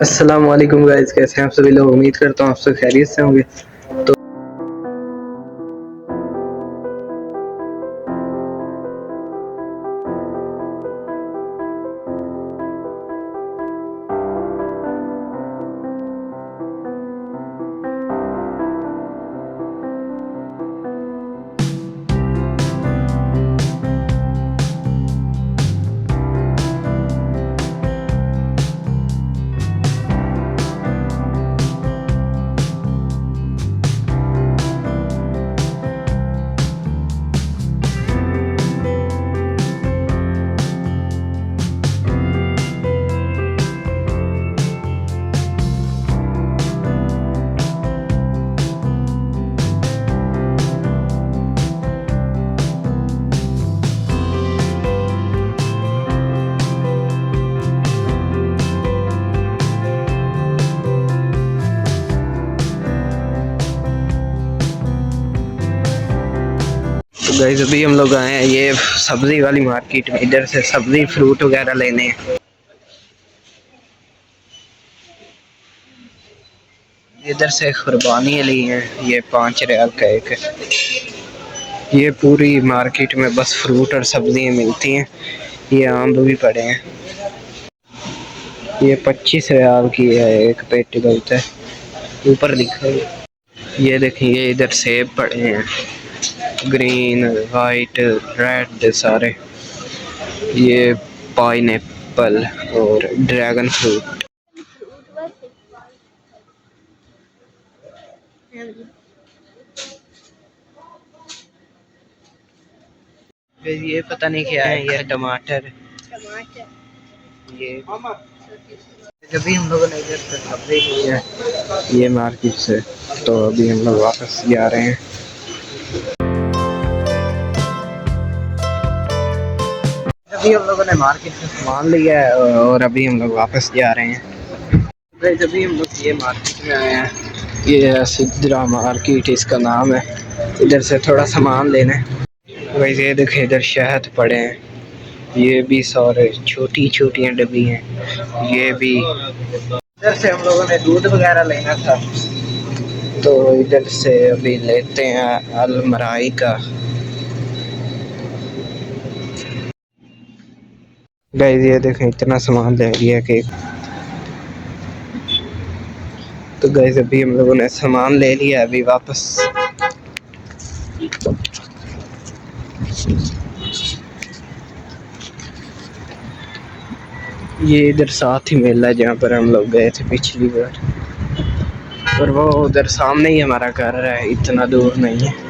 अस्सलाम वालेकुम गाइस, कैसे हैं आप सभी लोग। उम्मीद करता हूँ आप सब खैरियत से होंगे। तो गाइस अभी हम लोग आए हैं ये सब्जी वाली मार्केट में। इधर से सब्जी फ्रूट वगैरह लेने हैं। इधर से खुरबानी ली है, ये 5 रियाल का एक है। ये पूरी मार्केट में बस फ्रूट और सब्जियां मिलती हैं। ये आम भी पड़े हैं। ये 25 रियाल की है एक पेटी बोलता है, ऊपर लिखा है। ये देखिए इधर सेब पड़े हैं, ग्रीन वाइट रेड सारे। ये पाइनएप्पल और ड्रैगन फ्रूट। ये पता नहीं क्या है, ये टमाटर। ये जब भी हम लोगों ने इधर से सब्जी ली है ये मार्केट से, तो अभी हम लोग वापस जा रहे हैं। अभी हम लोगों ने मार्केट से सामान लिया है और अभी हम लोग वापस जा रहे हैं। जब भी हम लोग ये मार्केट में आए हैं, ये है सिद्रा मार्केट इसका नाम है। इधर से थोड़ा सामान लेने। वैसे ये देखिए इधर शहद पड़े हैं, ये भी सारे छोटी छोटी डब्बी हैं। ये भी इधर से हम लोगों ने दूध वगैरह लेना था, तो इधर से अभी लेते हैं अलमराई का। गाइस ये देखें इतना सामान ले लिया कि, तो गाइस अभी हम लोगों ने सामान ले लिया, अभी वापस। ये इधर साथ ही मेला है जहाँ पर हम लोग गए थे पिछली बार, और वो उधर सामने ही हमारा घर है, इतना दूर नहीं है।